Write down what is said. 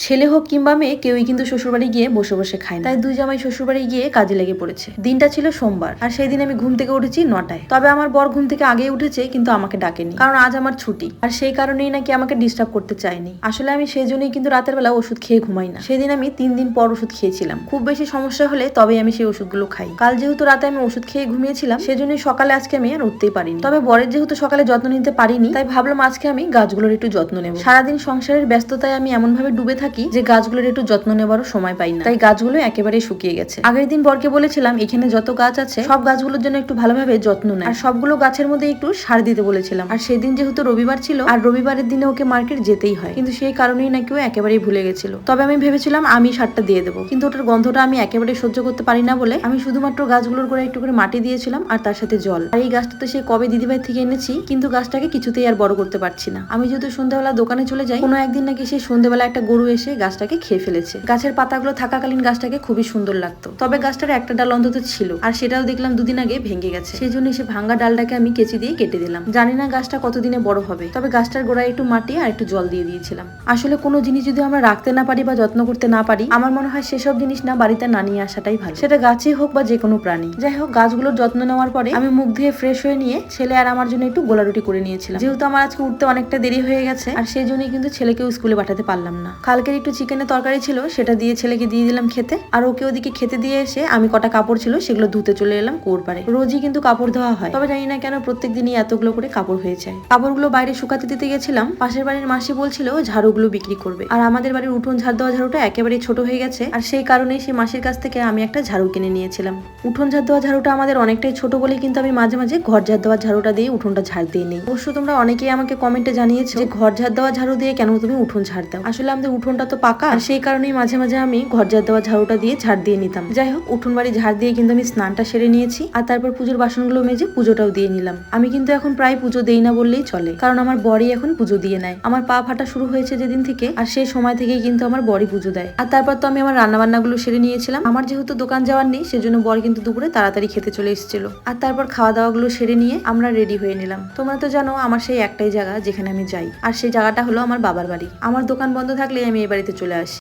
ছেলে হোক কিংবা মেয়ে কেউই কিন্তু শ্বশুরবাড়ি গিয়ে বসে বসে খায় না। তাই দুই জামাই শ্বশুরবাড়ি গিয়ে কাজে লেগে পড়েছে। দিনটা ছিল সোমবার, আর সেই দিন আমি ঘুম থেকে উঠেছি 9টায়। তবে আমার বর ঘুম থেকে আগেই উঠেছে, কিন্তু আমাকে ডাকেনি, কারণ আজ আমার ছুটি। আর সেই কারণেই নাকি আমাকে ডিস্টার্ব করতে চায়নি। আসলে আমি সেই জন্যই কিন্তু রাতের বেলা ওষুধ খেয়ে ঘুমাই না। সেদিন আমি 3 দিন পর ওষুধ খেয়েছিলাম। খুব বেশি সমস্যা হলে তবেই আমি সেই ওষুধগুলো খাই। কাল যেহেতু রাতে আমি ওষুধ খেয়ে ঘুমিয়েছিলাম, সেজন্যই সকালে আজকে আমি আর উঠতেই পারিনি। তবে বরের যেহেতু সকালে যত্ন নিতে পারিনি, তাই ভাবলাম আজকে আমি গাছগুলোর একটু যত্ন নেব। সারাদিন সংসারের ব্যস্ততায় আমি এমন ভাবে ডুবে থাকি যে গাছগুলোর একটু যত্ন নেবারও সময় পাই না। তাই গাছগুলো একেবারে শুকিয়ে গেছে। আগের দিন বরকে বলেছিলাম এখানে যত গাছ আছে সব গাছগুলোর জন্য একটু ভালোভাবে যত্ন নেয়, আর সবগুলো গাছের মধ্যে একটু সার দিতে বলেছিলাম। আর সেদিন যেহেতু রবিবার ছিল, আর রবিবারের দিনে ওকে মার্কেট যেতেই হয়, কিন্তু সেই কারণেই নাকি ও একেবারেই ভুলে গেছিল। তবে আমি ভেবেছিলাম আমি সারটা দিয়ে দেবো, কিন্তু ওটার গন্ধটা আমি একেবারে সহ্য করতে পারি না বলে আমি শুধুমাত্র গাছগুলোর গোড়ায় একটু করে মাটি দিয়েছিলাম, আর তার সাথে জল। আর এই গাছটা তো সে কবে দিদিভাই থেকে এনেছি, কিন্তু গাছটাকে কিছুতেই আর বড় করতে পারছি না। আমি যেহেতু সন্ধ্যাবেলা দোকানে চলে যাই, কোনো একদিন নাকি সেই সন্ধ্যাবেলা একটা গরু এসে গাছটাকে খেয়ে ফেলেছে। গাছের পাতাগুলো থাকাকালীন গাছটাকে খুবই সুন্দর লাগতো, তবে গাছটার একটা ডাল অন্তত ছিল, আর সেটাও দেখলাম 2 দিন আগে ভেঙে গেছে। সেই জন্য সে ভাঙ্গা ডালটাকে আমি কেচি দিয়ে কেটে দিলাম। জানি না গাছটা কতদিনে বড় হবে, তবে গাছটার গোড়ায় একটু মাটি আর একটু জল দিয়ে দিয়েছিলাম। আসলে কোনো জিনিস যদি আমরা রাখতে না পারি বা যত্ন করতে না পারি, আমার মনে হয় সেসব জিনিস না বাড়িতে না নিয়ে আসাটাই ভালো, সেটা গাছই হোক বা যে কোনো প্রাণী। যাই হোক, গাছগুলোর যত্ন নেওয়ার পরে আমি মুখ ধুয়ে ফ্রেশ হয়ে নিয়ে ছেলে আর আমার জন্য একটু গোলা রুটি করে নিয়েছিলাম। যেহেতু আমার আজকে উঠতে অনেকটা দেরি হয়ে গেছে, আর সেই জন্যই কিন্তু ছেলেকেও স্কুলে পাঠাতে পারলাম না। কালকের একটু চিকেনের তরকারি ছিল, সেটা দিয়ে ছেলেকে দিয়ে দিলাম খেতে। আর ওকে ওদিকে খেতে দিয়ে এসে আমি কটা কাপড় ছিল সেগুলো ধুতে চলে এলাম কুয়োর পাড়ে। রোজই কিন্তু কাপড় ধোয়া হয়, তবে জানি না কেন প্রত্যেক দিনই এতগুলো করে কাপড় হয়ে যায়। কাপড়গুলো বাইরে শুকাতে দিতে গেছিলাম, পাশের বাড়ির মাসি বলছিল ঝাড়ুগুলো বিক্রি করবে। আর আমাদের বাড়ির উঠোন ঝাড় দেওয়া ঝাড়ুটা একেবারে ছোট হয়ে গেছে, আর সেই কারণেই সেই মাসির কাছ থেকে আমি একটা ঝাড়ু কিনে নিয়েছিলাম। উঠোন ঝাড় দেওয়া ঝাড়ুটা আমাদের অনেকটাই ছোট বলে কিন্তু আমি মাঝে মাঝে ঘর ঝাড় দেওয়া ঝাড়ুটা দিয়ে উঠোনটা ঝাড় দিয়ে নিই। অবশ্য তোমরা অনেকেই আমাকে কমেন্টে জানিয়েছো যে ঘর ঝাড় দেওয়া ঝাড়ু দিয়ে কেন তুমি উঠোন ঝাড় দাও। আসলে আমাদের উঠোনটা তো পাকা, আর সেই কারণেই মাঝে মাঝে আমি ঘর ঝাড় দেওয়া ঝাড়ুটা দিয়ে ঝাড় দিয়ে নিতাম। যাই হোক, উঠোন বাড়ি ঝাড় দিয়ে কিন্তু আমি স্নানটা সেরে নিয়েছি, আর তারপর পুজোর বাসনগুলো মেজে পুজোটাও দিয়ে নিলাম। আমি কিন্তু এখন প্রায় পুজো দেই না বললেই চলে, কারণ আমার বরই এখন পুজো দিয়ে নেয়। আমার পা ফাটা শুরু হয়েছে যেদিন থেকে, আর সেই সময় থেকেই কিন্তু আমার বরই পুজো দেয়। আর তারপর তো আমি আমার রান্না বান্নাগুলো সেরে নিয়েছিলাম। আমার যেহেতু দোকান যাওয়ার নেই, সেজন্য বর কিন্তু দুপুরে তাড়াতাড়ি খেতে চলে এসেছিল। আর তারপর খাওয়া দাওয়াগুলো সেরে নিয়ে আমরা রেডি হয়ে নিলাম। তোমরা তো জানো আমার সেই একটাই জায়গা যেখানে আমি যাই, আর সেই জায়গাটা হলো আমার বাবার বাড়ি। আমার দোকান বন্ধ থাকলে আমি এই বাড়িতে চলে আসি।